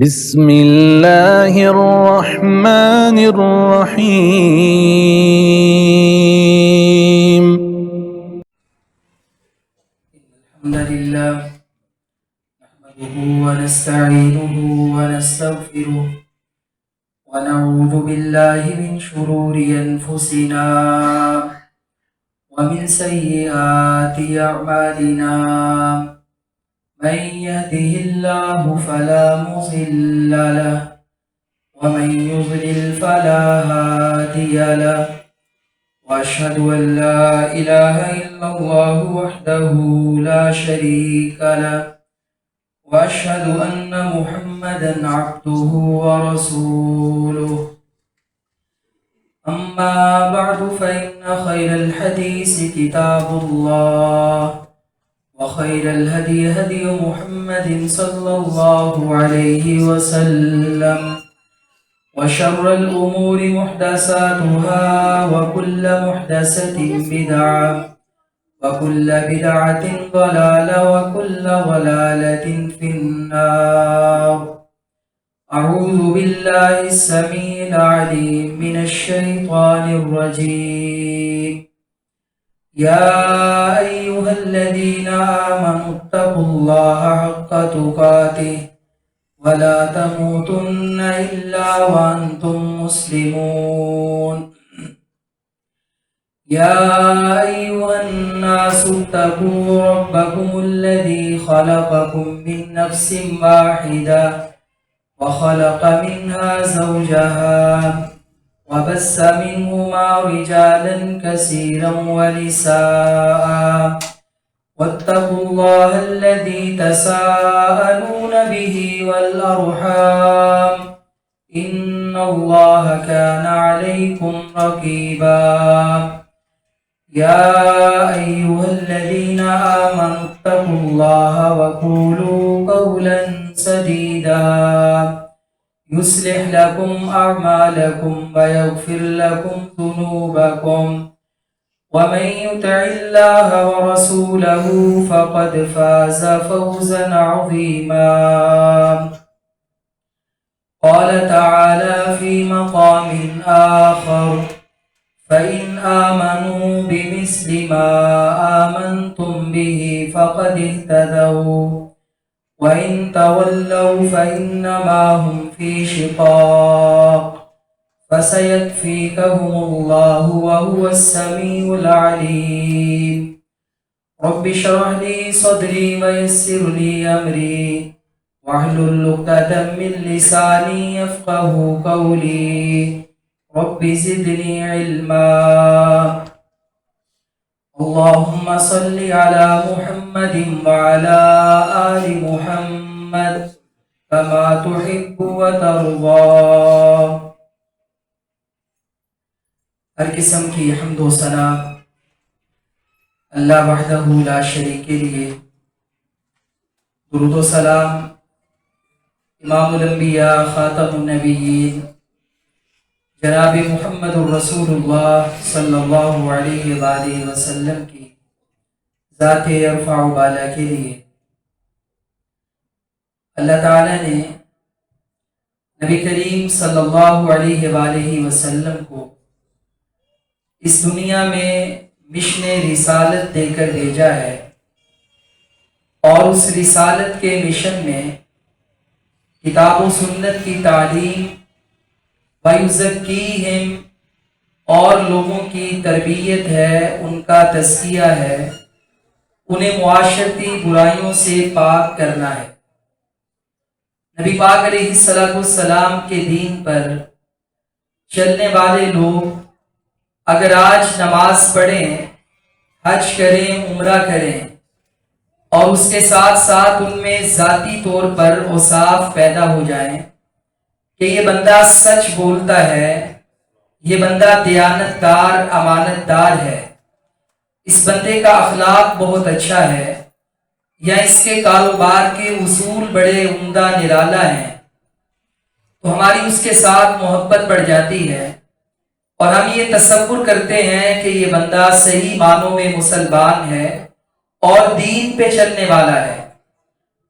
بسم اللہ الرحمن الرحیم۔ الحمد لله نحمده ونستعينه ونستغفره ونعوذ بالله من شرور أنفسنا ومن سيئات أعمالنا، من يهده الله فلا مضل له ومن يضلل فلا هادي له، وأشهد أن لا إله إلا الله وحده لا شريك له، وأشهد أن محمدا عبده ورسوله. أما بعد فإن خير الحديث كتاب الله، وخير الهدي هدي محمد صلى الله عليه وسلم، وشر الأمور محدثاتها، وكل محدثة بدعة، وكل بدعة ضلالة، وكل ضلالة في النار. أعوذ بالله السميع العليم من الشيطان الرجيم. يا أيها الذين آمنوا اتقوا الله حق تقاته ولا تموتن إلا وأنتم مسلمون. يا أيها الناس اتقوا ربكم الذي خلقكم من نفس واحدة وخلق منها زوجها وبث منهما رجالا كثيرا ونساء، واتقوا الله الذي تساءلون به والأرحام، إن الله كان عليكم رقيبا. يا أيها الذين آمنوا اتقوا الله وقولوا قولا سديدا يصلح لكم أعمالكم ويغفر لكم ذنوبكم، ومن يطع الله ورسوله فقد فاز فوزا عظيما. قال تعالى في مقام آخر: فإن آمنوا بمثل ما آمنتم به فقد اهتدوا، وإن تولوا فإنما هم في شقاق، فسيكفيكهم الله وهو السميع العليم. رب اشرح لي صدري ويسر لي أمري واحلل عقدة من لساني يفقه قولي. رب زدني علما. اللهم صل على محمد وعلى آل محمد كما تحب وترضى. ہر قسم کی حمد و ثنا اللہ وحدہ لا شریک کے لیے، درود و سلام امام الانبیاء خاتم النبیین جناب محمد الرسول اللہ صلی اللہ علیہ وآلہ وسلم کی ذات ارفع و بالا کے لیے اللہ تعالیٰ نے نبی کریم صلی اللہ علیہ وآلہ وسلم کو اس دنیا میں مشن رسالت دے کر بھیجا ہے، اور اس رسالت کے مشن میں کتاب و سنت کی تعلیم، وَيُزَكِّيهِمْ، اور لوگوں کی تربیت ہے، ان کا تزکیہ ہے، انہیں معاشرتی برائیوں سے پاک کرنا ہے۔ نبی پاک علیہ السلام کے دین پر چلنے والے لوگ اگر آج نماز پڑھیں، حج کریں، عمرہ کریں، اور اس کے ساتھ ساتھ ان میں ذاتی طور پر اوصاف پیدا ہو جائیں کہ یہ بندہ سچ بولتا ہے، یہ بندہ دیانت دار، امانت دار ہے، اس بندے کا اخلاق بہت اچھا ہے، یا اس کے کاروبار کے اصول بڑے عمدہ نرالا ہیں، تو ہماری اس کے ساتھ محبت بڑھ جاتی ہے، اور ہم یہ تصور کرتے ہیں کہ یہ بندہ صحیح معنوں میں مسلمان ہے اور دین پہ چلنے والا ہے۔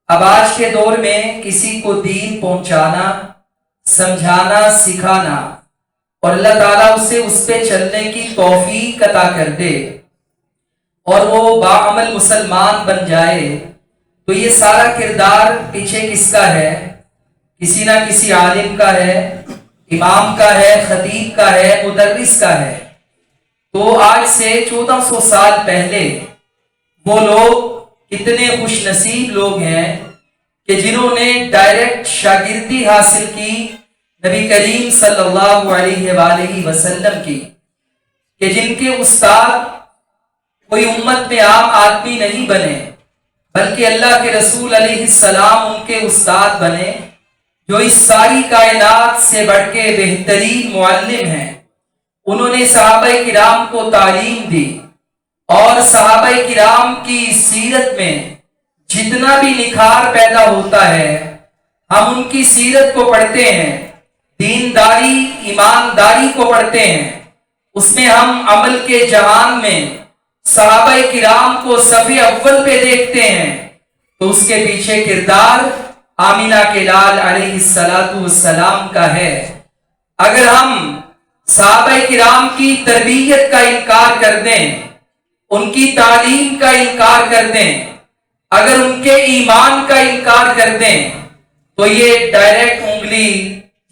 اب آج کے دور میں کسی کو دین پہنچانا، سمجھانا، سکھانا اور اللہ تعالیٰ اسے اس پہ چلنے کی توفیق عطا کر دے اور وہ باعمل مسلمان بن جائے، تو یہ سارا کردار پیچھے کس کا ہے؟ کسی نہ کسی عالم کا ہے، امام کا ہے، خطیب کا ہے، مدرس کا ہے۔ تو آج سے 1400 سال پہلے وہ لوگ کتنے خوش نصیب لوگ ہیں کہ جنہوں نے ڈائریکٹ شاگردی حاصل کی نبی کریم صلی اللہ علیہ وآلہ وسلم کی، کہ جن کے استاد کوئی امت میں عام آدمی نہیں بنے بلکہ اللہ کے رسول علیہ السلام ان کے استاد بنے، جو اس ساری کائنات سے بڑھ کے بہترین معلم ہیں۔ انہوں نے صحابہ کرام کو تعلیم دی، اور صحابہ کرام کی سیرت میں جتنا بھی نکھار پیدا ہوتا ہے ہم ان کی سیرت کو پڑھتے ہیں، دینداری، ایمانداری کو پڑھتے ہیں، اس میں ہم عمل کے جہان میں صحابہ کرام کو صف اول پہ دیکھتے ہیں، تو اس کے پیچھے کردار آمینہ کے لال علیہ السلام کا ہے۔ اگر ہم صحابہ کرام کی تربیت کا انکار کر دیں، ان کی تعلیم کا انکار کر دیں، اگر ان کے ایمان کا انکار کر دیں، تو یہ ڈائریکٹ انگلی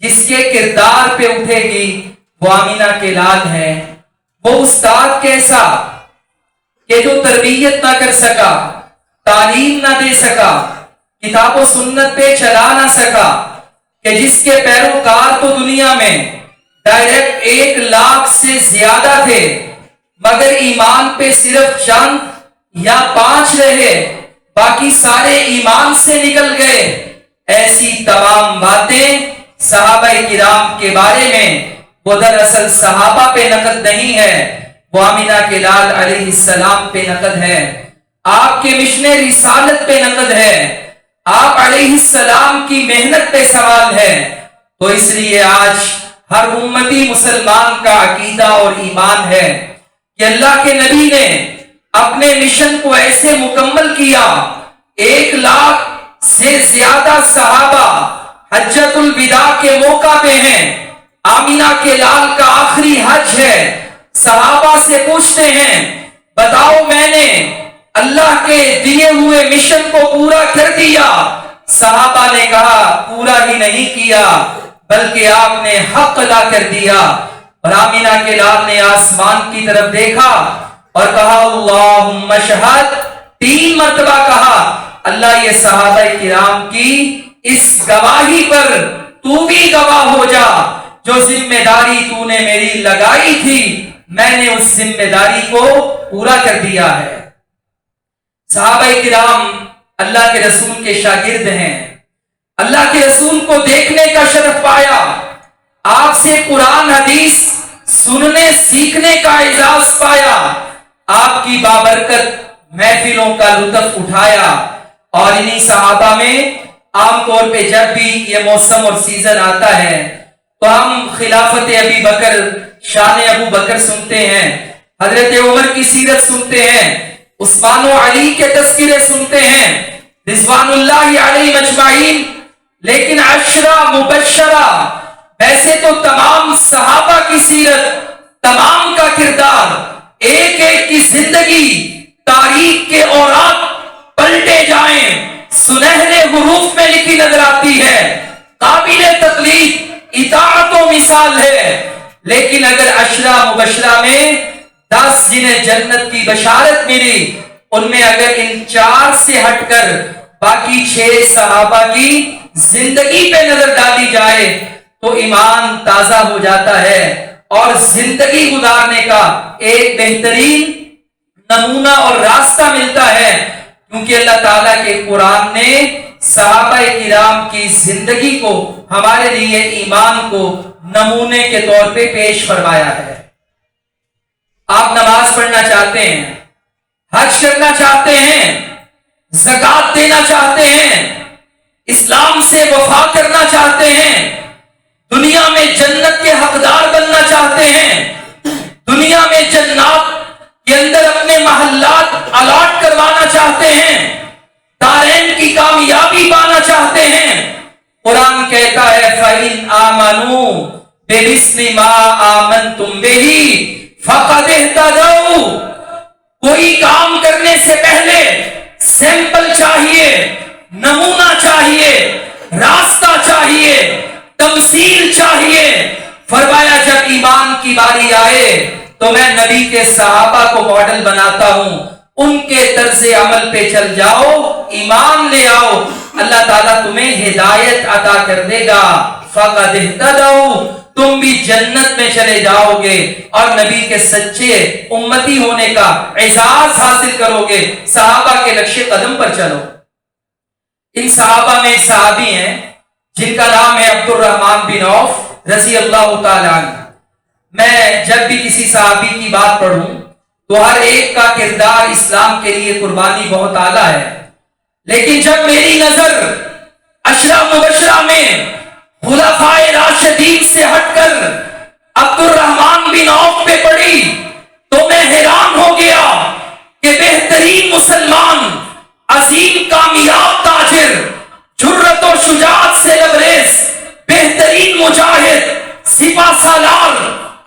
جس کے کردار پہ اٹھے گی وہ آمینہ کے لال ہے۔ وہ استاد کیسا کہ جو تربیت نہ کر سکا، تعلیم نہ دے سکا، کتاب و سنت پہ چلا نہ سکا، کہ جس کے پیروکار تو دنیا میں ڈائریکٹ 1 لاکھ سے زیادہ تھے، مگر ایمان پہ صرف چند یا 5 رہے، باقی سارے ایمان سے نکل گئے۔ ایسی تمام باتیں صحابہ کرام کے بارے میں وہ دراصل صحابہ پہ نقد نہیں ہے، وہ آمینہ کے لال علیہ السلام پہ نقد ہے، آپ کے مشن رسالت پہ نقد ہے، آپ علیہ السلام کی محنت پہ سوال ہے۔ تو اس لیے آج ہر امتی مسلمان کا عقیدہ اور ایمان ہے کہ اللہ کے نبی نے اپنے مشن کو ایسے مکمل کیا، 1 لاکھ سے زیادہ صحابہ حجۃ الوداع کے موقع پہ ہیں، آمینہ کے لال کا آخری حج ہے، صحابہ سے پوچھتے ہیں بتاؤ میں نے اللہ کے دیے ہوئے مشن کو پورا کر دیا؟ صحابہ نے کہا پورا ہی نہیں کیا بلکہ آپ نے حق ادا کر دیا۔ اور آمینہ کے لال نے آسمان کی طرف دیکھا اور کہا اللہم اشہد، 3 مرتبہ کہا اللہ یہ صحابہ کرام کی اس گواہی پر تو بھی گواہ ہو جا، جو ذمہ داری تو نے میری لگائی تھی میں نے اس ذمہ داری کو پورا کر دیا ہے۔ صحابہ کرام اللہ کے رسول کے شاگرد ہیں، اللہ کے رسول کو دیکھنے کا شرف پایا، آپ سے قرآن حدیث سننے سیکھنے کا اعزاز پایا، آپ کی بابرکت محفلوں کا لطف اٹھایا۔ اور انہی صحابہ میں عام طور پہ جب بھی یہ موسم اور سیزن آتا ہے تو ہم خلافت ابی بکر، شان ابو بکر سنتے ہیں، حضرت عمر کی سیرت سنتے ہیں، عثمان و علی کے تذکرے سنتے ہیں، رضوان اللہ علیہ مجمعین۔ لیکن عشرہ مبشرہ، ویسے تو تمام صحابہ کی سیرت، تمام کا کردار، ایک ایک کی زندگی تاریخ کے اوراق پلٹے جائیں سنہرے حروف میں لکھی نظر آتی ہے، قابل تقلید، اطاعت و مثال ہے۔ لیکن اگر عشرہ مبشرہ میں 10 جنہیں جنت کی بشارت ملی، ان میں اگر ان 4 سے ہٹ کر باقی 6 صحابہ کی زندگی پہ نظر ڈالی جائے تو ایمان تازہ ہو جاتا ہے اور زندگی گزارنے کا ایک بہترین نمونہ اور راستہ ملتا ہے، کیونکہ اللہ تعالیٰ کے قرآن نے صحابہ کرام کی زندگی کو ہمارے لیے ایمان کو نمونے کے طور پہ پیش فرمایا ہے۔ آپ نماز پڑھنا چاہتے ہیں، حج کرنا چاہتے ہیں، زکوٰۃ دینا چاہتے ہیں، اسلام سے وفا کرنا چاہتے ہیں، دنیا میں جنت کے حقدار بننا چاہتے ہیں، دنیا میں جنات کے اندر اپنے محلات الاٹ کروانا چاہتے ہیں، دارین کی کامیابی فَإِنْ آمَنُوا بِمِثْلِ مَا آمَنْتُمْ بِهِ فَقَدِ اهْتَدَوْا. کوئی کام کرنے سے پہلے سیمپل چاہیے، نمونہ چاہیے، راستہ چاہیے، تمثیل چاہیے. فرمایا جب ایمان کی باری آئے تو میں نبی کے صحابہ کو ماڈل بناتا ہوں، ان کے طرز عمل پہ چل جاؤ، ایمان لے آؤ، اللہ تعالیٰ تمہیں ہدایت عطا کر دے گا. فَقَدِ اهْتَدَوْا، تم بھی جنت میں چلے جاؤ گے اور نبی کے سچے امتی ہونے کا اعزاز حاصل کرو گے. صحابہ کے نقش قدم پر چلو. ان صحابہ میں ایک صحابی ہیں جن کا نام ہے عبد الرحمن بن عوف رضی اللہ تعالیٰ عنہ. میں جب بھی کسی صحابی کی بات پڑھوں تو ہر ایک کا کردار اسلام کے لیے قربانی بہت اعلیٰ ہے، لیکن جب میری نظر عشرہ مبشرہ میں خلفائے راشدین سے ہٹ کر عبد الرحمن بن عوف پہ پڑی تو میں حیران ہو گیا کہ بہترین مسلمان، عظیم کامیاب تاجر، جرت و شجاعت سے لبریز، بہترین مجاہد، سپہ سالار،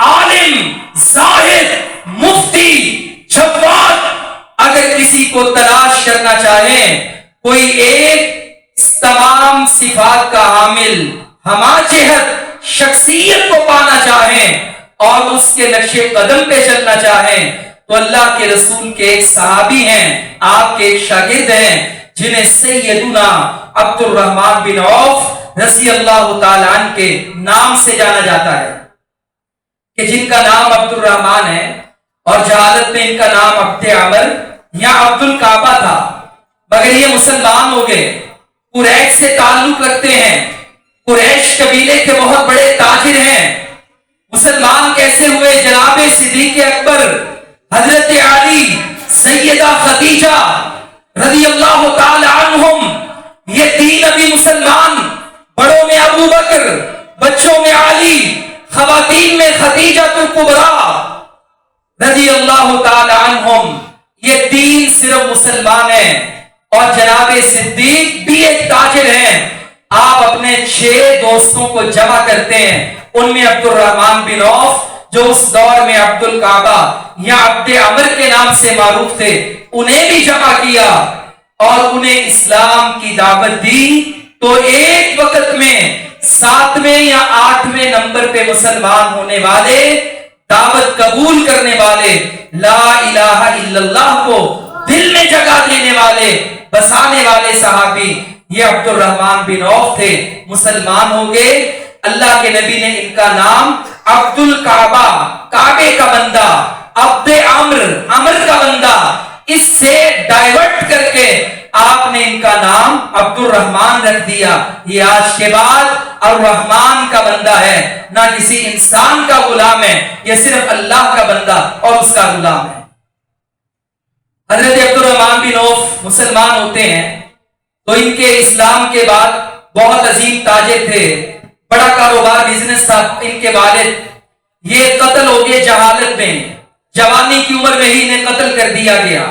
عالم، زاہد، مفتی، جواد، اگر کسی کو تلاش کرنا چاہیں، کوئی ایک تمام صفات کا حامل، ہما جہت شخصیت کو پانا چاہیں اور اس کے نقش قدم پہ چلنا چاہیں تو اللہ کے رسول کے ایک صحابی ہیں، آپ کے ایک شاگرد ہیں جنہیں سیدنا عبد الرحمن بن عوف رضی اللہ تعالیٰ عنہ کے نام سے جانا جاتا ہے، کہ جن کا نام عبد الرحمن ہے اور جہالت میں ان کا نام عبد عمر یا عبد الکعبہ تھا، مگر یہ مسلمان ہو گئے، قریش سے تعلق رکھتے ہیں، قریش قبیلے کے بہت بڑے تاجر ہیں. مسلمان کیسے ہوئے؟ جناب صدیق اکبر، حضرت علی، سیدہ خدیجہ رضی اللہ تعالی عنہم، یہ تین ابھی مسلمان، بڑوں میں ابو بکر، بچوں میں علی، خواتین میں خدیجہ الکبریٰ رضی اللہ تعالی عنہم، یہ تین صرف مسلمان ہیں اور جناب صدیق بھی ایک تاجر ہیں. آپ اپنے 6 دوستوں کو جمع کرتے ہیں، ان میں عبد الرحمن بن عوف جو اس دور میں عبد الکعبہ یا عبد عمر کے نام سے معروف تھے، انہیں بھی جمع کیا اور انہیں اسلام کی دعوت دی. تو ایک وقت میں 7ویں یا 8ویں نمبر پہ مسلمان ہونے والے، دعوت قبول کرنے والے، لا الہ الا اللہ کو دل میں جگہ دینے والے، بسانے والے صحابی یہ عبد الرحمن بن عوف تھے. مسلمان ہو گئے. اللہ کے نبی نے ان کا نام عبد الکعبہ، کعبے کا بندہ، عبد عمر، عمر کا بندہ، اس سے ڈائیورٹ کر کے آپ نے ان کا نام عبد الرحمن رکھ دیا. یہ آج کے بعد الرحمن کا بندہ ہے، نہ کسی انسان کا غلام ہے، یہ صرف اللہ کا بندہ اور اس کا غلام ہے. حضرت عبد الرحمن بن عوف مسلمان ہوتے ہیں تو ان کے اسلام کے بعد بہت عظیم تاجر تھے، بڑا کاروبار بزنس تھا ان کے والد، یہ قتل ہو گئے جہالت میں، جوانی کی عمر میں ہی انہیں قتل کر دیا گیا.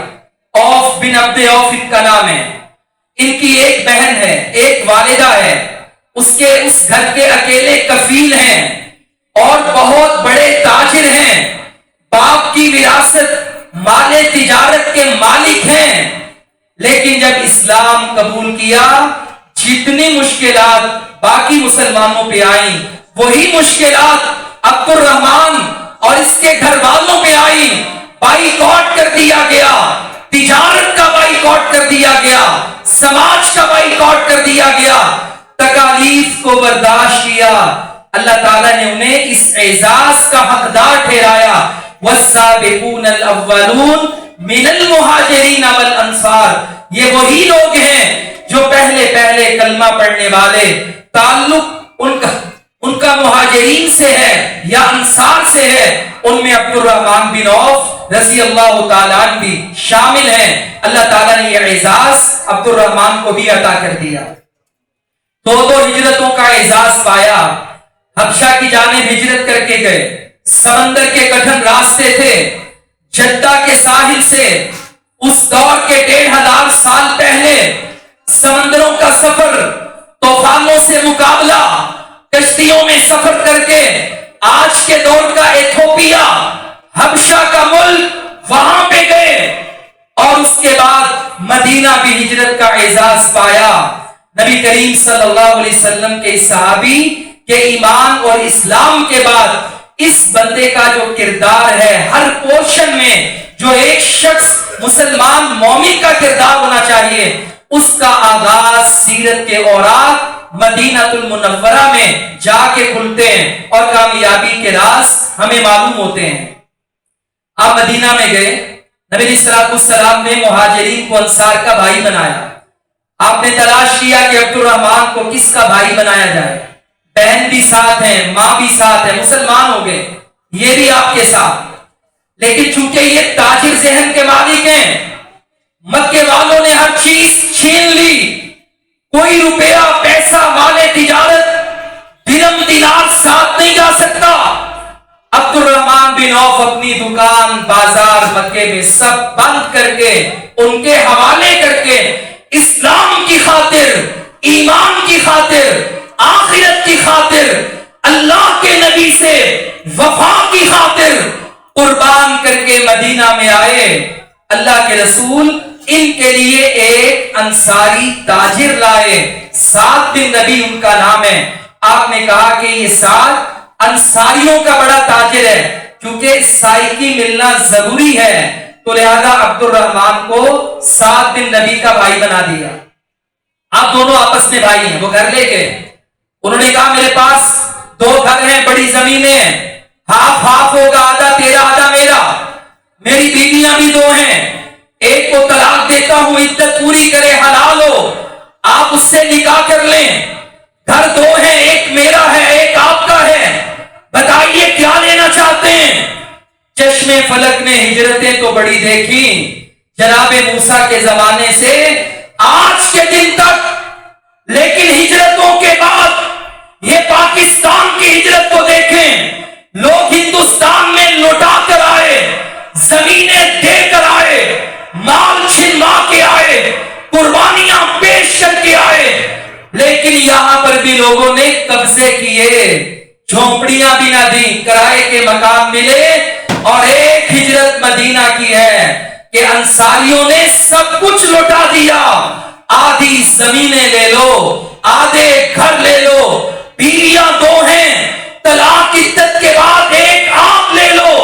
عوف بن عبد عوف ان کا نام ہے. ان کی ایک بہن ہے، ایک والدہ ہے، اس گھر کے اکیلے کفیل ہیں اور بہت بڑے تاجر ہیں، باپ کی وراثت مال تجارت کے مالک ہیں. لیکن جب اسلام قبول کیا، جتنی مشکلات باقی مسلمانوں پہ آئیں وہی مشکلات عبد الرحمن اور اس کے گھر والوں پہ آئیں. بائیکاٹ کر دیا گیا، تجارت کا بائیکاٹ کر دیا گیا، سماج کا بائیکاٹ کر دیا گیا، تکالیف کو برداشت کیا. اللہ تعالیٰ نے انہیں اس اعزاز کا حقدار ٹھہرایا. والسابقون الاولون من المہاجرین والانصار، یہ وہی لوگ ہیں جو پہلے کلمہ پڑھنے والے، تعلق ان کا مہاجرین سے ہے یا انصار سے ہے. ان میں عبد الرحمن بن عوف رضی اللہ تعالیٰ عنہ بھی شامل ہیں. اللہ تعالیٰ نے یہ اعزاز عبد الرحمن کو بھی عطا کر دیا. 2 ہجرتوں کا اعزاز پایا. حبشہ کی جانب ہجرت کر کے گئے، سمندر کے کٹھن راستے تھے، جدہ کے ساحل سے اس دور کے 1500 سال پہلے سمندروں کا سفر، طوفانوں سے مقابلہ، سفر کر کے آج کے دور کا ایتھوپیا حبشہ کا ملک وہاں پہ گئے اور اس کے بعد مدینہ بھی ہجرت کا اعزاز پایا. نبی کریم صلی اللہ علیہ وسلم کے صحابی کے ایمان اور اسلام کے بعد اس بندے کا جو کردار ہے ہر پورشن میں جو ایک شخص مسلمان مومن کا کردار ہونا چاہیے اس کا آغاز سیرت کے اوراق مدینہ المنورہ میں جا کے کھلتے ہیں اور کامیابی کے راز ہمیں معلوم ہوتے ہیں. آپ مدینہ میں گئے, نبی علیہ الصلوۃ والسلام نے مہاجرین کو انصار کا بھائی بنایا. آپ نے تلاش کیا کہ عبد الرحمان کو کس کا بھائی بنایا جائے. بہن بھی ساتھ ہیں, ماں بھی ساتھ ہے, مسلمان ہو گئے, یہ بھی آپ کے ساتھ. لیکن چونکہ یہ تاجر ذہن کے مالک ہیں, مکے والوں نے ہر چیز چھین لی, کوئی روپیہ پیسہ مال تجارت درم دینار ساتھ نہیں جا سکتا. عبد الرحمان بن عوف اپنی دکان بازار مکے میں سب بند کر کے ان کے حوالے کر کے اسلام کی خاطر, ایمان کی خاطر, آخرت کی خاطر, اللہ کے نبی سے وفا کی خاطر قربان کر کے مدینہ میں آئے. اللہ کے رسول ان کے لیے ایک انصاری تاجر لائے. سعد بن نبی ان کا نام ہے. آپ نے کہا کہ یہ سعد انصاریوں کا بڑا تاجر ہے, کیونکہ سائیکی ملنا ضروری ہے, تو لہذا عبد الرحمان کو سعد بن نبی کا بھائی بنا دیا. آپ دونوں آپس میں بھائی ہیں. وہ گھر لے گئے, انہوں نے کہا میرے پاس 2 گھر ہیں, بڑی زمینیں ہیں, ہاف ہاف ہوگا, آدھا تیرا آدھا میرا. میری بیویاں بھی 2 ہیں, ایک کو طلاق دیتا ہوں, عدت پوری کرے, حلال ہو, آپ اس سے نکاح کر لیں. گھر 2 ہیں, ایک میرا ہے ایک آپ کا ہے, بتائیے کیا لینا چاہتے ہیں. چشم فلک نے ہجرتیں تو بڑی دیکھی جناب موسیٰ کے زمانے سے آج کے دن تک, لیکن ہجرتوں کے بعد یہ پاکستان کی ہجرت کو دیکھیں. لوگ ہندوستان میں لوٹا کر آئے, زمینیں دے کر آئے, مال چھنوا کے آئے, قربانیاں پیش کر کے آئے, لیکن یہاں پر بھی لوگوں نے قبضے کیے, جھونپڑیاں بھی نہ دی, کرائے کے مکان ملے. اور ایک ہجرت مدینہ کی ہے کہ انصاریوں نے سب کچھ لوٹا دیا. آدھی زمینیں لے لو, آدھے گھر لے لو, بیویاں 2 ہیں, طلاق عدت کے بعد ایک آپ لے لو.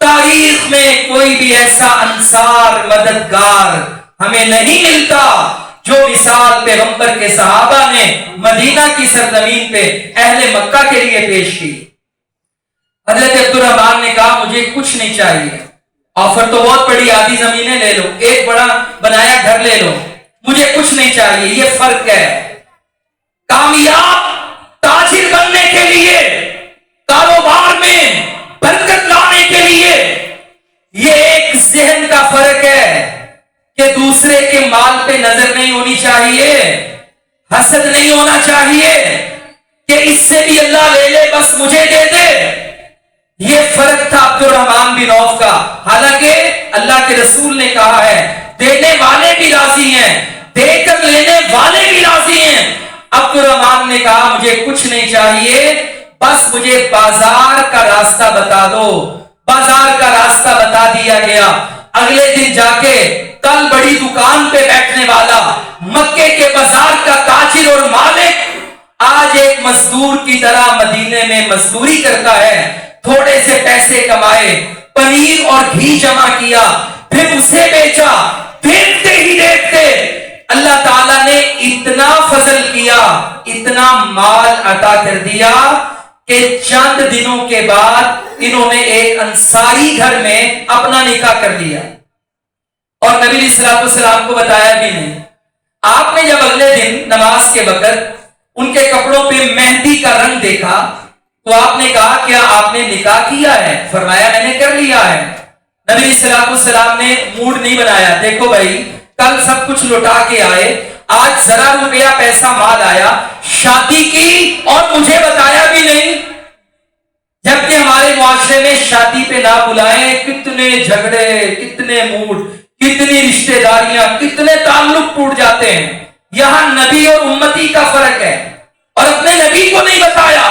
تاریخ میں کوئی بھی ایسا انصار مددگار ہمیں نہیں ملتا جو مثال پیغمبر کے صحابہ نے مدینہ کی سرزمین پہ اہل مکہ کے لیے پیش کی. حضرت عبد الرحمان نے کہا مجھے کچھ نہیں چاہیے, آفر تو بہت بڑی, آدھی زمینیں لے لو, ایک بڑا بنایا گھر لے لو, مجھے کچھ نہیں چاہیے. یہ فرق ہے. کامیاب تاجر بننے کے لیے, کاروبار میں برکت لانے کے لیے, یہ ایک ذہن کا فرق ہے کہ دوسرے کے مال پہ نظر نہیں ہونی چاہیے, حسد نہیں ہونا چاہیے کہ اس سے بھی اللہ لے لے بس مجھے دے دے. یہ فرق تھا عبد الرحمان بن عوف کا. حالانکہ اللہ کے رسول نے کہا ہے دینے والے بھی راضی ہیں, دے کر لینے والے بھی راضی ہیں. عبد الرحمان نے کہا مجھے کچھ نہیں چاہیے, بس مجھے بازار کا راستہ بتا دو. بازار کا راستہ بتا دیا گیا. اگلے دن جا کے کل بڑی دکان پہ بیٹھنے والا مکے کے بازار کا تاجر اور مالک آج ایک مزدور کی طرح مدینے میں مزدوری کرتا ہے. تھوڑے سے پیسے کمائے, پنیر اور گھی جمع کیا, پھر اسے بیچا. دیکھتے ہی دیکھتے اللہ تعالیٰ نے اتنا فضل کیا, اتنا مال عطا کر دیا کہ چند دنوں کے بعد انہوں نے ایک انصاری گھر میں اپنا نکاح کر لیا اور نبی علیہ الصلوۃ والسلام کو بتایا بھی نہیں. آپ نے جب اگلے دن نماز کے وقت ان کے کپڑوں پہ مہندی کا رنگ دیکھا تو آپ نے کہا کیا آپ نے نکاح کیا ہے؟ فرمایا میں نے کر لیا ہے. نبی علیہ الصلوۃ والسلام نے موڈ نہیں بنایا, دیکھو بھائی کل سب کچھ لوٹا کے آئے, آج ذرا روپیہ پیسہ مال آیا, شادی کی اور مجھے بتایا بھی نہیں. جبکہ ہمارے معاشرے میں شادی پہ نہ بلائیں, کتنے جھگڑے, کتنے موڈ, کتنی رشتہ داریاں, کتنے تعلق ٹوٹ جاتے ہیں. یہاں نبی اور امتی کا فرق ہے, اور اپنے نبی کو نہیں بتایا.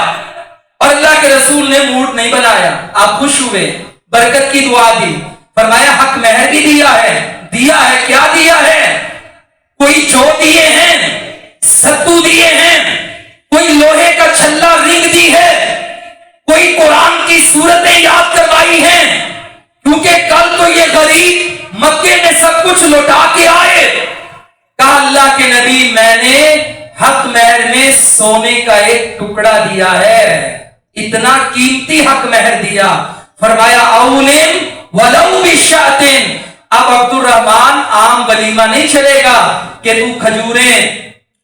نہیں بنایا, آپ خوش ہوئے, برکت کی دعا دی, فرمایا حق مہر بھی دیا ہے. کیا دیا ہے؟ کوئی جو دیے ہیں, ستو دیے ہیں, کوئی لوہے کا چھلا رنگ دی ہے, کوئی قرآن کی سورتیں یاد کروائی ہیں, کیونکہ کل تو یہ غریب مکے میں سب کچھ لوٹا کے آئے. کہا اللہ کے نبی میں نے حق مہر میں سونے کا ایک ٹکڑا دیا ہے, اتنا قیمتی حق مہر دیا. فرمایا اولم ولو بشاتن, اب عبد الرحمان عام ولیمہ نہیں چلے گا کہ تو کھجوریں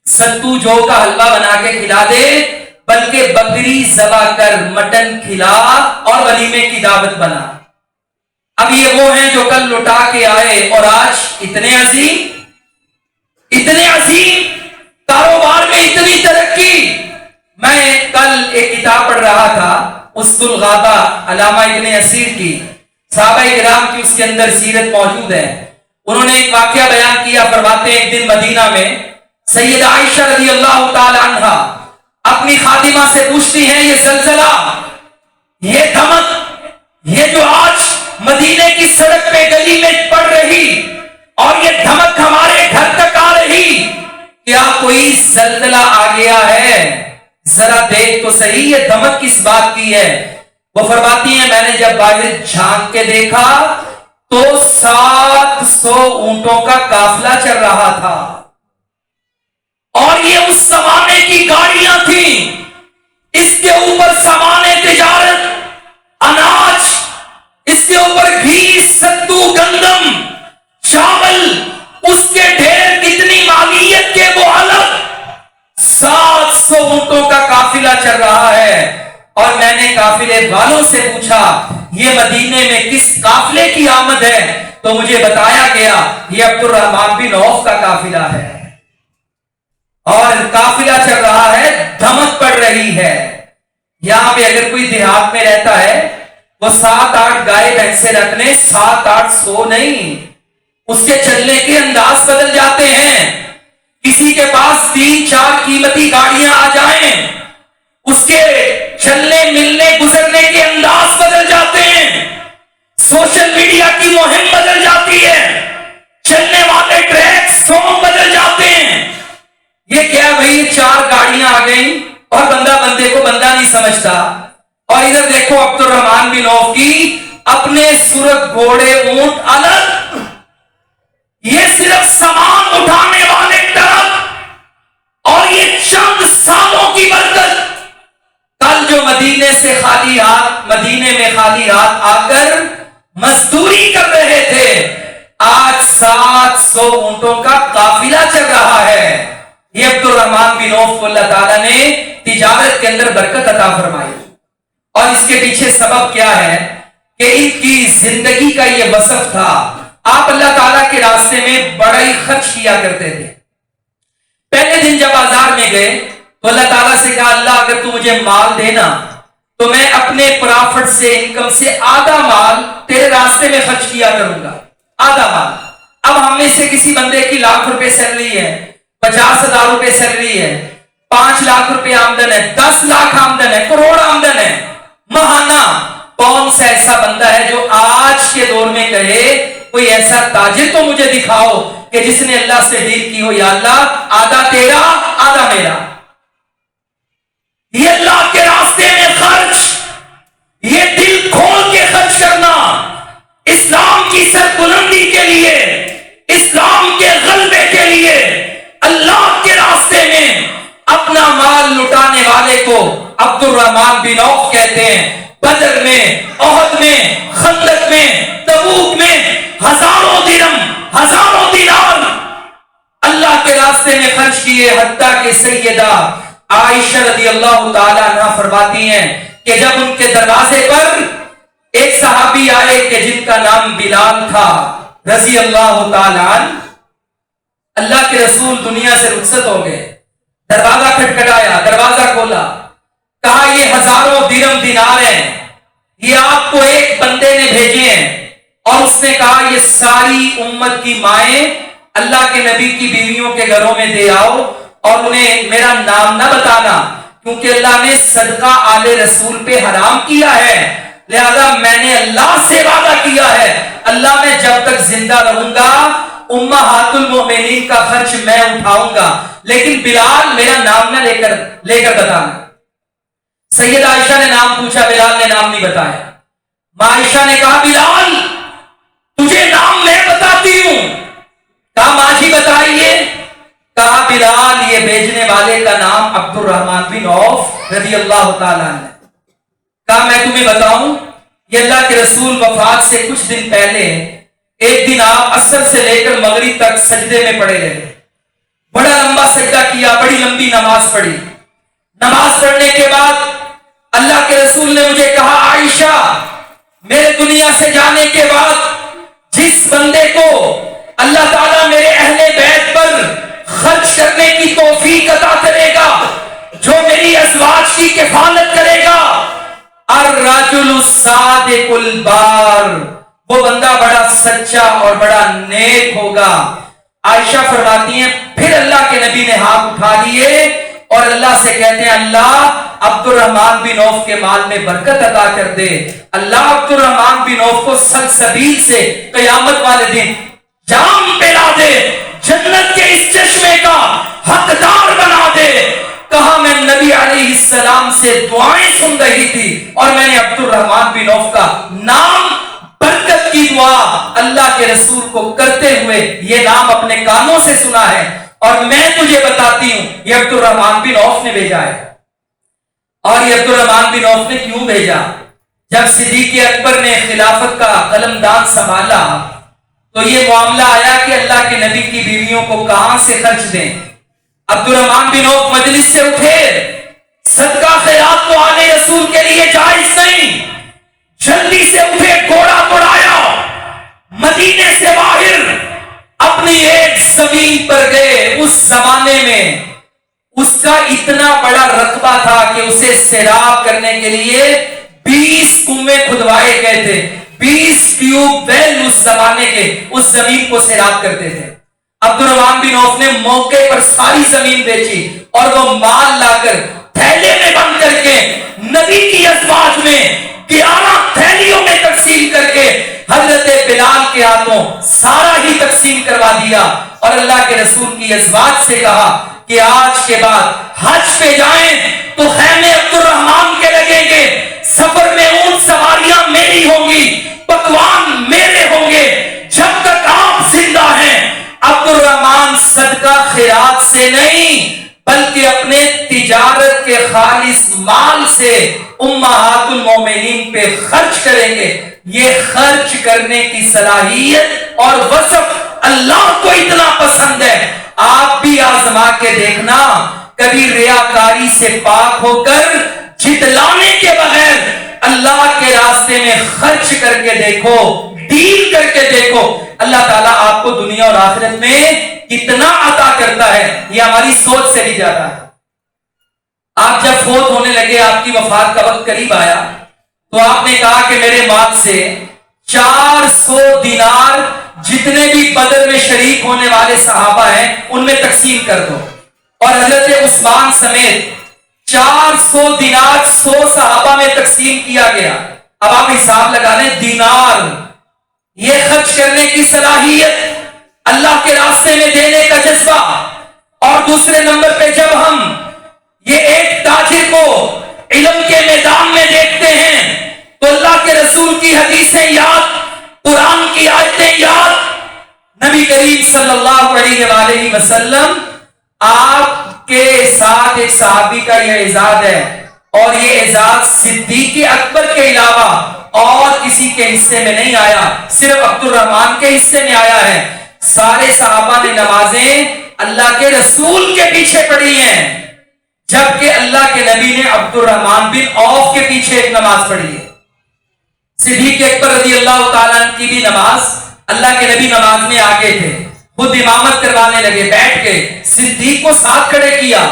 ستو جو کا حلوہ بنا کے کھلا دے, بلکہ بکری ذبح کر مٹن کھلا اور ولیمے کی دعوت بنا. اب یہ وہ ہیں جو کل لٹا کے آئے اور آج اتنے عظیم کاروبار میں اتنی ترقی. میں کل ایک کتاب پڑھ رہا تھا اسد الغابہ علامہ ابن اسیر کی, صحابہ کرام کی اس کے اندر سیرت موجود ہے. انہوں نے ایک واقعہ بیان کیا, فرماتے ہیں ایک دن مدینہ میں سیدہ عائشہ رضی اللہ تعالی عنہا اپنی خادمہ سے پوچھتی ہیں یہ زلزلہ, یہ دھمک, یہ جو آج مدینے کی سڑک پہ گلی میں پڑ رہی اور یہ دھمک ہمارے گھر تک آ رہی, کیا کوئی زلزلہ آ گیا ہے؟ ذرا دیکھ تو صحیح یہ دھمک کس بات کی ہے. وہ فرماتی ہیں میں نے جب باہر جھانک کے دیکھا تو 700 اونٹوں کا قافلہ چل رہا تھا, اور یہ اس زمانے کی گاڑیاں تھیں, اس کے اوپر سامان تجارت, اناج, اس کے اوپر گھی, ستو, گندم, چاول, اس کے ڈھیر, کتنی مالیت کے وہ الگ. 700 اونٹوں کا قافلہ چل رہا ہے. اور میں نے قافلے والوں سے پوچھا یہ مدینے میں کس قافلے کی آمد ہے, تو مجھے بتایا گیا یہ عبد الرحمان بن عوف کا قافلہ ہے, اور قافلہ چل رہا ہے, دھمک پڑ رہی ہے. یہاں پہ اگر کوئی دیہات میں رہتا ہے وہ 7-8 گائے بھینسیں رکھنے, 700-800 نہیں, اس کے چلنے کے انداز بدل جاتے ہیں. کسی کے پاس 3-4 قیمتی گاڑیاں آ جائیں, اس کے چلنے ملنے گزرنے کے انداز بدل جاتے ہیں. سوشل میڈیا کی مہم بدل جاتی ہے, چلنے والے ٹریک سانگ بدل جاتے ہیں. یہ کیا بھئی 4 گاڑیاں آ گئیں اور بندہ بندے کو بندہ نہیں سمجھتا. اور ادھر دیکھو عبد الرحمان بن عوف کی اپنے سرخ گھوڑے اونٹ الگ, یہ صرف سامان اٹھانے والے طرف, اور یہ چند سالوں کی برکت. کل جو مدینے سے خالی ہاتھ, مدینے میں خالی ہاتھ آ کر مزدوری کر رہے تھے, آج 700 اونٹوں کا قافلہ چل رہا ہے. یہ عبد الرحمان بن عوف کو اللہ تعالیٰ نے تجارت کے اندر برکت عطا فرمائی. اور اس کے پیچھے سبب کیا ہے کہ ان کی زندگی کا یہ وصف تھا, آپ اللہ تعالیٰ کے راستے میں بڑا ہی خرچ کیا کرتے تھے. پہلے دن جب بازار میں گئے تو اللہ تعالیٰ سے کہا اللہ اگر تو مجھے مال دینا تو میں اپنے پرافٹ سے, انکم سے آدھا مال تیرے راستے میں خرچ کیا کروں گا, آدھا مال. اب ہم میں سے کسی بندے کی ₹1,00,000 سیلری ہے, 50,000 روپے سیلری ہے, 5 لاکھ روپے آمدن ہے, 10 لاکھ آمدن ہے, کروڑ آمدن ہے ماہانہ. کون سا ایسا بندہ ہے جو آج کے دور میں کہے کوئی ایسا تاجر تو مجھے دکھاؤ کہ جس نے اللہ سے ڈیل کی ہو, یا اللہ آدھا تیرا آدھا میرا. یہ اللہ کے راستے میں خرچ, یہ دل کھول کے خرچ کرنا, اسلام کی سربلندی کے لیے, اسلام کے غلبے کے لیے, اللہ کے راستے میں اپنا مال لٹانے والے کو عبد الرحمان بن عوف کہتے ہیں. بدر میں, احد میں, خندق میں, تبوک میں ہزاروں درہم, ہزاروں دینار اللہ کے راستے میں خرچ کیے. حتیٰ کہ سیدہ عائشہ رضی اللہ تعالی عنہ فرماتی ہیں کہ جب ان کے دروازے پر ایک صحابی آئے کہ جن کا نام بلال تھا رضی اللہ تعالی عنہ, اللہ کے رسول دنیا سے رخصت ہو گئے, دروازہ کھٹکھٹایا, دروازہ کھولا, کہا یہ ہزاروں درہم دینار ہیں, یہ آپ کو ایک بندے نے بھیجے ہیں. اور اس نے کہا یہ ساری امت کی مائیں اللہ کے نبی کی بیویوں کے گھروں میں دے آؤ, اور انہیں میرا نام نہ بتانا کیونکہ اللہ نے صدقہ آل رسول پہ حرام کیا ہے، لہذا میں نے اللہ سے وعدہ کیا ہے اللہ میں جب تک زندہ رہوں گا امہات المومنین کا خرچ میں اٹھاؤں گا، لیکن بلال میرا نام نہ لے کر بتانا۔ سید عائشہ نے نام پوچھا، بلال نے نام نہیں بتایا۔ ماں عائشہ نے کہا بلال تجھے نام میں بتاتی ہوں۔ کہا ماں جی بتائیے۔ کہا بلال یہ بھیجنے والے کا نام عبد الرحمن بن عوف رضی اللہ تعالیٰ عنہ۔ کہا میں تمہیں بتاؤں، یہ اللہ کے رسول وفات سے کچھ دن پہلے ایک دن آپ عصر سے لے کر مغرب تک سجدے میں پڑے رہے، بڑا لمبا سجدہ کیا، بڑی لمبی نماز پڑھی۔ نماز پڑھنے کے بعد اللہ کے رسول نے مجھے کہا عائشہ میرے دنیا سے جانے کے بعد جس بندے کو اللہ تعالیٰ میرے اہل بیت پر خرچ کرنے کی توفیق عطا کرے گا، جو میری ازواج کی کفالت کرے گا، الرجل الصادق البار، وہ بندہ بڑا سچا اور بڑا نیک ہوگا۔ عائشہ فرماتی ہیں پھر اللہ کے نبی نے ہاتھ اٹھا لیے اور اللہ سے کہتے ہیں اللہ عبد الرحمن بن عوف کے مال میں برکت عطا کر دے، اللہ عبد الرحمن بن عوف کو سلسبیل سے قیامت والے دن جام پلا دے، جنت کے اس چشمے کا حقدار بنا دے۔ کہا میں نبی علیہ السلام سے دعائیں سن رہی تھی اور میں نے عبد الرحمن بن عوف کا نام برکت کی دعا اللہ کے رسول کو کرتے ہوئے یہ نام اپنے کانوں سے سنا ہے، اور میں تجھے بتاتی ہوں یہ عبد الرحمن بن عوف نے بھیجا ہے۔ اور یہ عبد الرحمن بن عوف نے کیوں بھیجا؟ جب صدیق اکبر نے خلافت کا قلمدان سنبھالا تو یہ معاملہ آیا کہ اللہ کے نبی کی بیویوں کو کہاں سے خرچ دیں۔ عبد الرحمن بن عوف مجلس سے اٹھے، صدقہ خیرات تو آل رسول کے لیے جائز نہیں، جلدی سے اٹھے، گھوڑا دوڑایا، مدینے سے باہر اپنی ایک زمین پر گئے۔ اس زمانے میں اس کا اتنا بڑا رقبہ تھا کہ اسے سیراب کرنے کے لیے 20 کنویں کھدوائے گئے تھے، 20 ٹیوب ویل اس زمانے کے اس زمین کو سیراب کرتے تھے۔ عبد الرحمن بن عوف نے موقع پر ساری زمین بیچی اور وہ مال لا کر تھیلے میں بند کر کے نبی کی ازواج میں 11 تھیلیوں میں تقسیم کر کے حضرت بلال کے ہاتھوں سارا ہی تقسیم کروا دیا، اور اللہ کے رسول کی ازواج سے کہا کہ آج کے بعد حج پہ جائیں تو خیمے عبد الرحمن کے لگیں گے، سفر میں اونٹ سواریاں میری ہوں گی، پکوان میرے ہوں گے، جب تک آپ زندہ ہیں عبد الرحمن صدقہ خیرات سے نہیں بلکہ اپنے تجارت کے خالص مال سے امہات المومنین پہ خرچ کریں گے۔ یہ خرچ کرنے کی صلاحیت اور وصف اللہ کو اتنا پسند ہے۔ آپ بھی آزما کے دیکھنا، کبھی ریاکاری سے پاک ہو کر جتلانے کے بغیر اللہ کے راستے میں خرچ کر کے دیکھو، ڈیل کر کے دیکھو، اللہ تعالیٰ آپ کو دنیا اور آخرت میں کتنا عطا کرتا ہے، یہ ہماری سوچ سے بھی جاتا ہے۔ آپ جب فوت ہونے لگے، آپ کی وفات کا وقت قریب آیا، تو آپ نے کہا کہ میرے مال سے 400 دینار جتنے بھی بدر میں شریک ہونے والے صحابہ ہیں ان میں تقسیم کر دو، اور حضرت عثمان سمیت 400 دینار 100 صحابہ میں تقسیم کیا گیا۔ اب آپ حساب لگا لیں، دینار یہ خرچ کرنے کی صلاحیت، اللہ کے راستے میں دینے کا جذبہ، اور دوسرے نمبر پہ جب ہم یہ ایک تاجر کو علم کے میدان میں دیکھتے ہیں تو اللہ کے رسول کی حدیثیں یاد، قرآن کی آیتیں یاد، نبی کریم صلی اللہ علیہ وآلہ وسلم آپ کے ساتھ ایک صحابی کا یہ اعزاز ہے، اور یہ اعزاز صدیق اکبر کے علاوہ اور کسی کے حصے میں نہیں آیا، صرف عبد الرحمن کے حصے میں آیا ہے۔ سارے صحابہ نے نمازیں اللہ کے رسول کے پیچھے پڑھی ہیں، جبکہ اللہ کے نبی نے عبد الرحمن بن عوف کے پیچھے ایک نماز پڑھی ہے۔ صدیق اکبر رضی اللہ تعالیٰ عنہ کی بھی نماز، اللہ کے نبی نماز میں آگے تھے، خود امامت کروانے لگے، بیٹھ کے صدیق کو ساتھ کھڑے کیا۔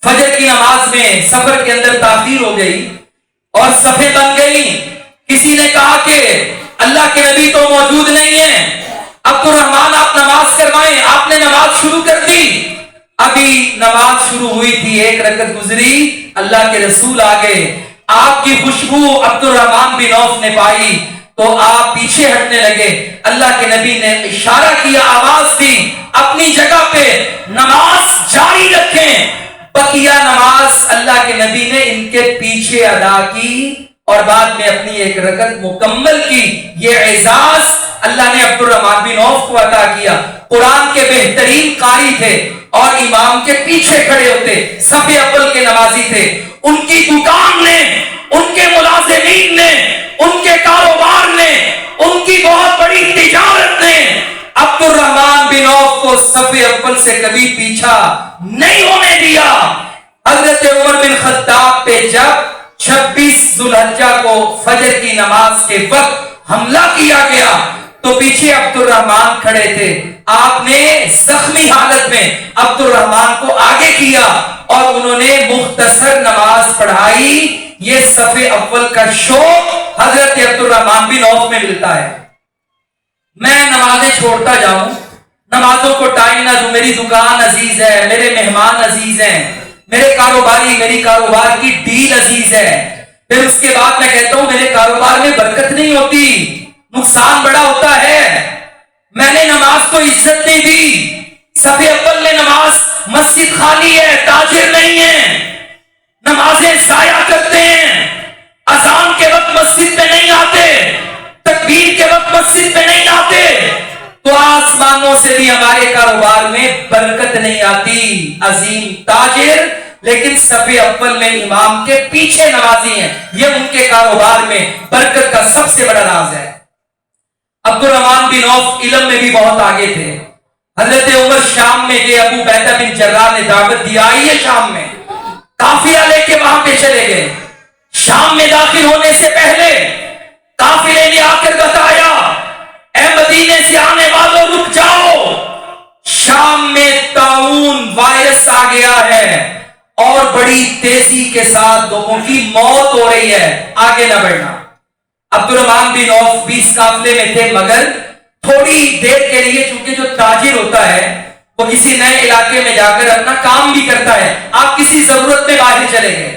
فجر کی نماز میں سفر کے اندر تاخیر ہو گئی اور صفیں بن گئی، کسی نے کہا کہ اللہ کے نبی تو موجود نہیں ہیں، عبد الرحمن آپ نماز کروائیں، آپ نے نماز شروع کر دی۔ ابھی نماز شروع ہوئی تھی، ایک رکعت گزری، اللہ کے رسول آ گئے، آپ کی خوشبو عبد الرحمن بن عوف نے پائی تو آپ پیچھے ہٹنے لگے۔ اللہ کے نبی نے اشارہ کیا، آواز دی، اپنی جگہ پہ نماز جاری رکھیں۔ بقیہ نماز اللہ کے نبی نے ان کے پیچھے ادا کی اور بعد میں اپنی ایک رکعت مکمل کی۔ یہ اعزاز اللہ نے عبد الرحمن بن عوف کو عطا کیا۔ قرآن کے بہترین قاری تھے اور امام کے پیچھے کھڑے ہوتے، صف اول کے نمازی تھے۔ ان کی دکان نے، ان کے ملازمین نے، ان کے کاروبار نے، ان کی بہت بڑی تجارت نے عبد الرحمن بن عوف کو صف اول سے کبھی پیچھا نہیں ہونے دیا۔ حضرت عمر بن خطاب پہ جب 26 ذوالحجہ کو فجر کی نماز کے وقت حملہ کیا گیا تو پیچھے عبد الرحمن کھڑے تھے۔ آپ نے زخمی حالت میں عبد الرحمن کو آگے کیا اور انہوں نے مختصر نماز پڑھائی۔ یہ صف اول کا شوق حضرت عبد الرحمن بن عوف میں ملتا ہے۔ میں نمازیں چھوڑتا جاؤں، نمازوں کو ٹائم نہ دوں، میری دکان عزیز ہے، میرے مہمان عزیز ہیں، میرے کاروباری، میری کاروبار کی ڈیل عزیز ہے، پھر اس کے بعد میں کہتا ہوں میرے کاروبار میں برکت نہیں ہوتی، نقصان بڑا ہوتا ہے، میں نے نماز کو عزت نہیں دی۔ صف اول میں نماز، مسجد خالی ہے، تاجر نہیں ہے، نمازیں ضائع کرتے ہیں، اذان کے وقت مسجد میں نہیں آتے، تکبیر کے وقت مسجد میں نہیں آتے، تو آسمانوں سے بھی ہمارے کاروبار میں برکت نہیں آتی۔ عظیم تاجر لیکن صف اول میں امام کے پیچھے نمازی ہیں، یہ ان کے کاروبار میں برکت کا سب سے بڑا راز ہے۔ عبد الرحمن بن عوف علم میں بھی بہت آگے تھے۔ حضرت عمر شام میں گئے، ابو عبیدہ بن جراح نے دعوت دی، آئیے شام میں، قافلہ لے کے وہاں پہ چلے گئے۔ شام میں داخل ہونے سے پہلے قافلے نے آ کر بتایا، اے مدینے سے آنے والوں رک جاؤ، شام میں طاعون وائرس آ گیا ہے اور بڑی تیزی کے ساتھ لوگوں کی موت ہو رہی ہے، آگے نہ بڑھنا۔ عبد الرحمن بن عوف 20 قافلے میں تھے، مگر تھوڑی دیر کے لیے، چونکہ جو تاجر ہوتا ہے وہ کسی نئے علاقے میں جا کر اپنا کام بھی کرتا ہے، آپ کسی ضرورت میں باہر چلے گئے،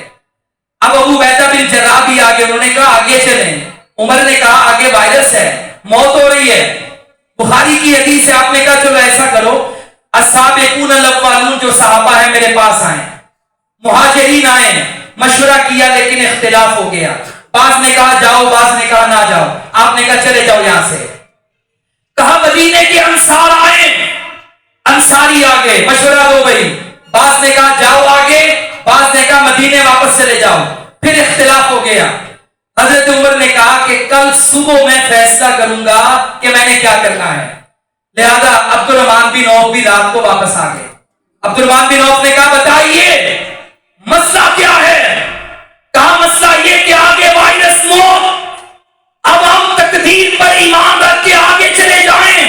اب ابو عبیدہ بن جراح بھی آگے، انہوں نے کہا آگے چلیں، عمر نے کہا آگے وائرس ہے، موت ہو رہی ہے۔ بخاری کی حدیث ہے، آپ نے کہا چلو ایسا کرو، السابقون الاولون جو صحابہ ہیں میرے پاس آئیں، مہاجرین آئیں، مشورہ کیا لیکن اختلاف ہو گیا، بعض نے کہا جاؤ، بعض نے کہا نہ جاؤ، آپ نے کہا چلے جاؤ یہاں سے۔ کہا مدینے کے انصار آئیں، انصاری آگے، مشورہ دو بھائی، بعض نے کہا جاؤ آگے، بعض نے کہا مدینے واپس چلے جاؤ، پھر اختلاف ہو گیا۔ حضرت عمر نے کہا کہ کل صبح میں فیصلہ کروں گا کہ میں نے کیا کرنا ہے، لہذا عبد الرحمن بن عوف بھی رات کو واپس آ گئے۔ عبد الرحمن بن عوف نے کہا بتائیے مسئلہ کیا ہے؟ کہا مسئلہ یہ کہ آگے وائرس موت، اب ہم تقدیر پر ایمان رکھ کے آگے چلے جائیں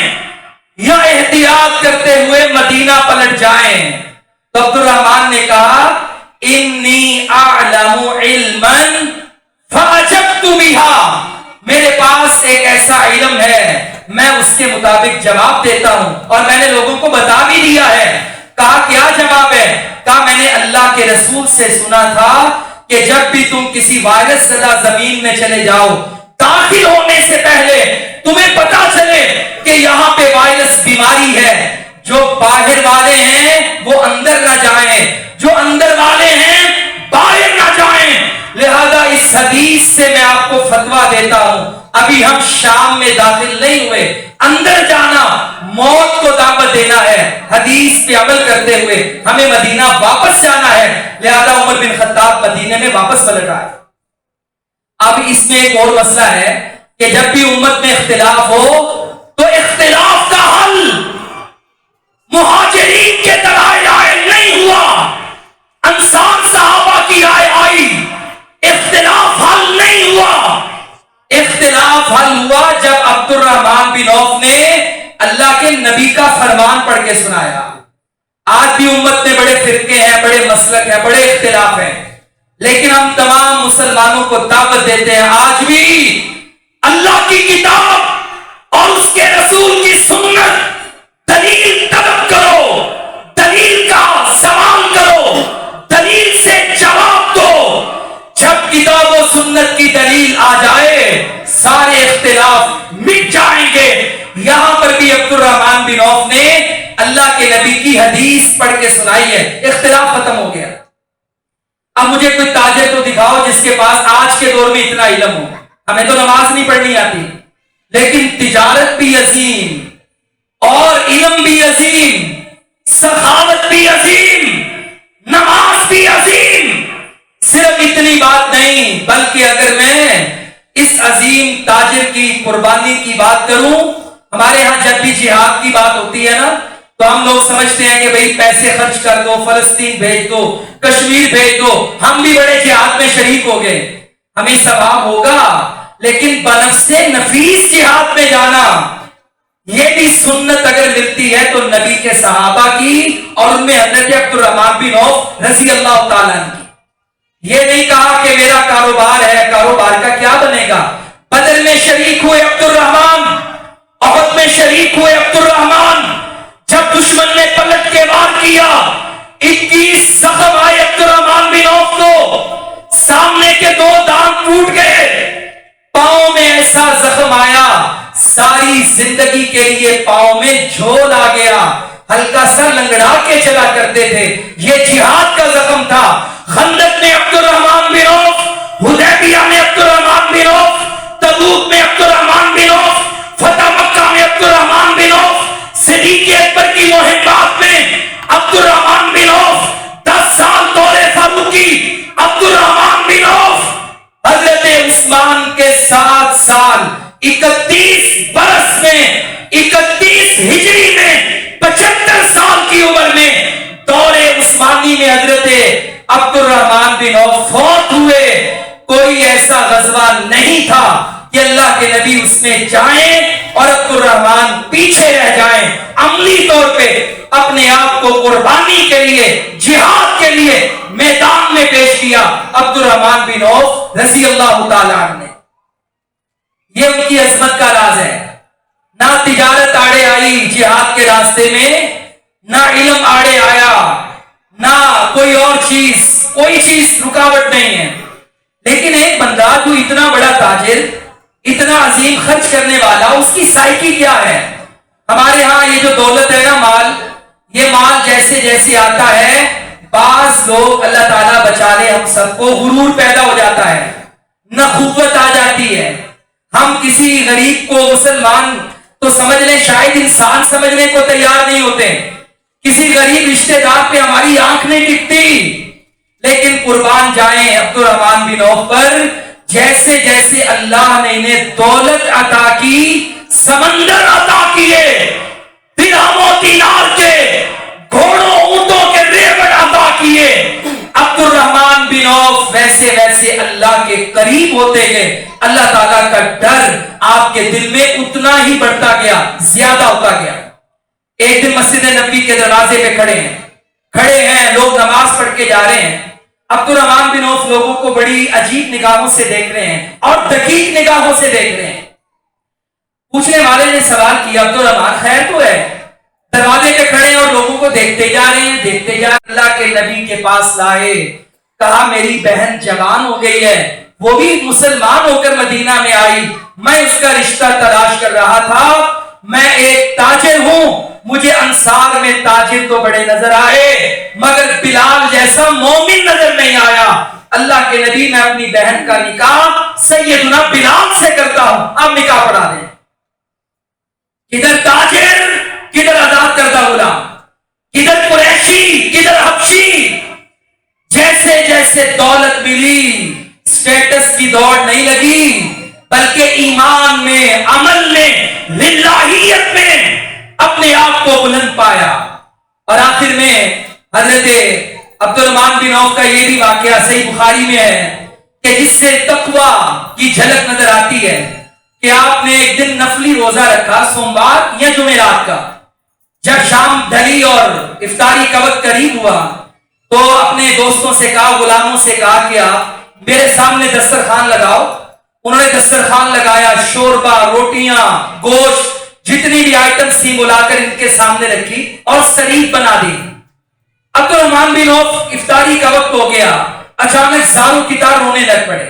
یا احتیاط کرتے ہوئے مدینہ پلٹ جائیں؟ تو عبد الرحمن نے کہا انی اعلم علما فاجبت بها، میرے پاس ایک ایسا علم ہے، میں اس کے مطابق جواب دیتا ہوں، اور میں نے لوگوں کو بتا بھی دیا ہے۔ کہا کیا جواب ہے؟ کہا میں نے اللہ کے رسول سے سنا تھا کہ جب بھی تم کسی وائرس زدہ زمین میں چلے جاؤ، داخل ہونے سے پہلے تمہیں پتا چلے کہ یہاں پہ وائرس بیماری ہے، جو باہر والے ہیں وہ اندر نہ جائیں، جو اندر والے ہیں باہر نہ جائیں۔ لہذا اس حدیث سے میں آپ کو فتویٰ دیتا ہوں، ابھی ہم شام میں داخل نہیں ہوئے، اندر جانا موت کو دعوت دینا ہے، حدیث پہ عمل کرتے ہوئے ہمیں مدینہ واپس جانا ہے، لہذا عمر بن خطاب مدینے میں واپس پلٹ آئے۔ اب اس میں ایک اور مسئلہ ہے کہ جب بھی امت میں اختلاف ہو تو اختلاف کا حل مہاجرین کے رائے نہیں ہوا، انصار صحابہ کی رائے آئی، اختلاف حل نہیں ہوا۔ اختلاف حل ہوا جب عبد الرحمن بن عوف نے اللہ کے نبی کا فرمان پڑھ کے سنایا۔ آج بھی امت میں بڑے فرقے ہیں، بڑے مسلک ہیں، بڑے اختلاف ہیں، لیکن ہم تمام مسلمانوں کو دعوت دیتے ہیں آج بھی اللہ کی کتاب اور اس کے رسول کی سنت، دلیل طلب کرو، دلیل کا سنت کی دلیل آ جائے سارے اختلاف مٹ جائیں گے۔ یہاں پر بھی عبد الرحمن بن عوف نے اللہ کے نبی کی حدیث پڑھ کے سنائی ہے، اختلاف ختم ہو گیا۔ اب مجھے کوئی تاجر تو دکھاؤ جس کے پاس آج کے دور میں اتنا علم ہو۔ ہمیں تو نماز نہیں پڑھنی آتی، لیکن تجارت بھی عظیم اور علم بھی عظیم، سخاوت بھی عظیم، نماز بھی عظیم۔ صرف اتنی بات نہیں، بلکہ اگر میں اس عظیم تاجر کی قربانی کی بات کروں، ہمارے ہاں جب بھی جہاد کی بات ہوتی ہے نا تو ہم لوگ سمجھتے ہیں کہ بھئی پیسے خرچ کر دو، فلسطین بھیج دو، کشمیر بھیج دو، ہم بھی بڑے جہاد میں شریک ہو گئے، ہمیں ثواب ہوگا۔ لیکن بنفس نفیس جہاد میں جانا، یہ بھی سنت اگر ملتی ہے تو نبی کے صحابہ کی اور ان میں حضرت عبد الرحمن بن عوف رضی اللہ تعالیٰ عنہ کی۔ یہ نہیں کہا کہ میرا کاروبار ہے، کاروبار کا کیا بنے گا۔ بدر میں شریک ہوئے عبد الرحمن، احد میں شریک ہوئے عبد الرحمن، جب دشمن نے پلٹ کے وار کیا 21 زخم آئے عبد الرحمن بن عوف کو، سامنے کے 2 دانت ٹوٹ گئے، پاؤں میں ایسا زخم آیا ساری زندگی کے لیے پاؤں میں جھول آ گیا، ہلکا سا لنگڑا کے چلا کرتے تھے۔ یہ جہاد کا زخم تھا۔ خندق میں عبد الرحمن بن عوف، حدیبیہ میں عبد الرحمن بن عوف، تبوک میں عبد الرحمن بن عوف، فتح مکہ میں عبد الرحمن بن عوف، صدیق اکبر کی مہمات میں عبد الرحمن بن عوف، 10 سال دور فاروقی عبد الرحمن بن عوف، حضرت عثمان کے 7 سال 31 برس میں، 31 ہجری میں، 75 سال کی عمر میں دور عثمانی میں حضرت عبد الرحمن بن عوف فوت ہوئے۔ کوئی ایسا غزوہ نہیں تھا کہ اللہ کے نبی اس میں جائیں اور عبد الرحمن پیچھے رہ جائیں۔ عملی طور پہ اپنے آپ کو قربانی کے لیے، جہاد کے لیے میدان میں پیش کیا عبد الرحمن بن عوف رضی اللہ تعالیٰ عنہ نے۔ یہ ان کی عظمت کا راز ہے۔ نہ تجارت آڑے آئی جہاد کے راستے میں، نہ علم آڑے آیا، نہ کوئی اور چیز، کوئی چیز رکاوٹ نہیں ہے۔ لیکن ایک بندہ جو اتنا بڑا تاجر، اتنا عظیم خرچ کرنے والا، اس کی سائیکی کیا ہے؟ ہمارے ہاں یہ جو دولت ہے نا، مال، یہ مال جیسے جیسے آتا ہے، بعض لوگ، اللہ تعالیٰ بچا لے ہم سب کو، غرور پیدا ہو جاتا ہے، نخوت آ جاتی ہے۔ ہم کسی غریب کو، مسلمان تو سمجھ لیں شاید انسان سمجھنے کو تیار نہیں ہوتے، کسی غریب رشتہ دار پہ ہماری آنکھ نہیں ٹکتی۔ لیکن قربان جائیں عبد الرحمن بن عوف پر، جیسے جیسے اللہ نے انہیں دولت عطا کی، سمندر عطا کیے، درہم و دینار کے، گھوڑوں اونٹوں کے ریوڑ عطا کیے، عبد الرحمن بن عوف ویسے ویسے اللہ کے قریب ہوتے گئے۔ اللہ تعالیٰ کا ڈر آپ کے دل میں اتنا ہی بڑھتا گیا، زیادہ ہوتا گیا۔ ایک دن مسجد نبی کے دروازے پہ کھڑے ہیں لوگ، نماز پڑھ کے جا رہے ہیں۔ عبد الرحمن بن عوف لوگوں کو بڑی عجیب نگاہوں سے دیکھ رہے ہیں اور دقیق نگاہوں سے دیکھ رہے ہیں۔ پوچھنے والے نے سوال کیا، عبد الرحمن خیر تو ہے؟ دروازے پہ کھڑے ہیں اور لوگوں کو دیکھتے جا رہے ہیں، دیکھتے جا رہے ہیں۔ اللہ کے نبی کے پاس لائے، کہا میری بہن جوان ہو گئی ہے، وہ بھی مسلمان ہو کر مدینہ میں آئی، میں اس کا رشتہ تلاش کر رہا تھا، میں ایک تاجر ہوں، مجھے انصار میں تاجر تو بڑے نظر آئے مگر بلال جیسا مومن نظر نہیں آیا۔ اللہ کے نبی، میں اپنی بہن کا نکاح سیدنا بلال سے کرتا ہوں، آپ نکاح پڑھا دیں۔ کدھر تاجر، کدھر آزاد کردہ غلام، کدھر قریشی، کدھر حبشی۔ جیسے جیسے دولت ملی، سٹیٹس کی دوڑ نہیں لگی، بلکہ ایمان میں، عمل میں، للہیت میں اپنے آپ کو بلند پایا۔ اور آخر میں حضرت عبد الرحمن بن عوف کا یہ بھی واقعہ صحیح بخاری میں ہے کہ جس سے تقوی کی جھلک نظر آتی ہے کہ آپ نے ایک دن نفلی روزہ رکھا، سوموار یا جمعرات کا۔ جب شام ڈھلی اور افطاری کا وقت قریب ہوا تو اپنے دوستوں سے کہا، غلاموں سے کہا کہ آپ میرے سامنے دسترخوان لگاؤ۔ انہوں نے دسترخوان لگایا، شوربہ، روٹیاں، گوشت، جتنی بھی آئٹمز تھی بلا کر ان کے سامنے رکھی اور سریب بنا دی۔ عبد الرحمن بن عوف افطاری کا وقت ہو گیا، اچانک زاروں کی طرح رونے لگ پڑے۔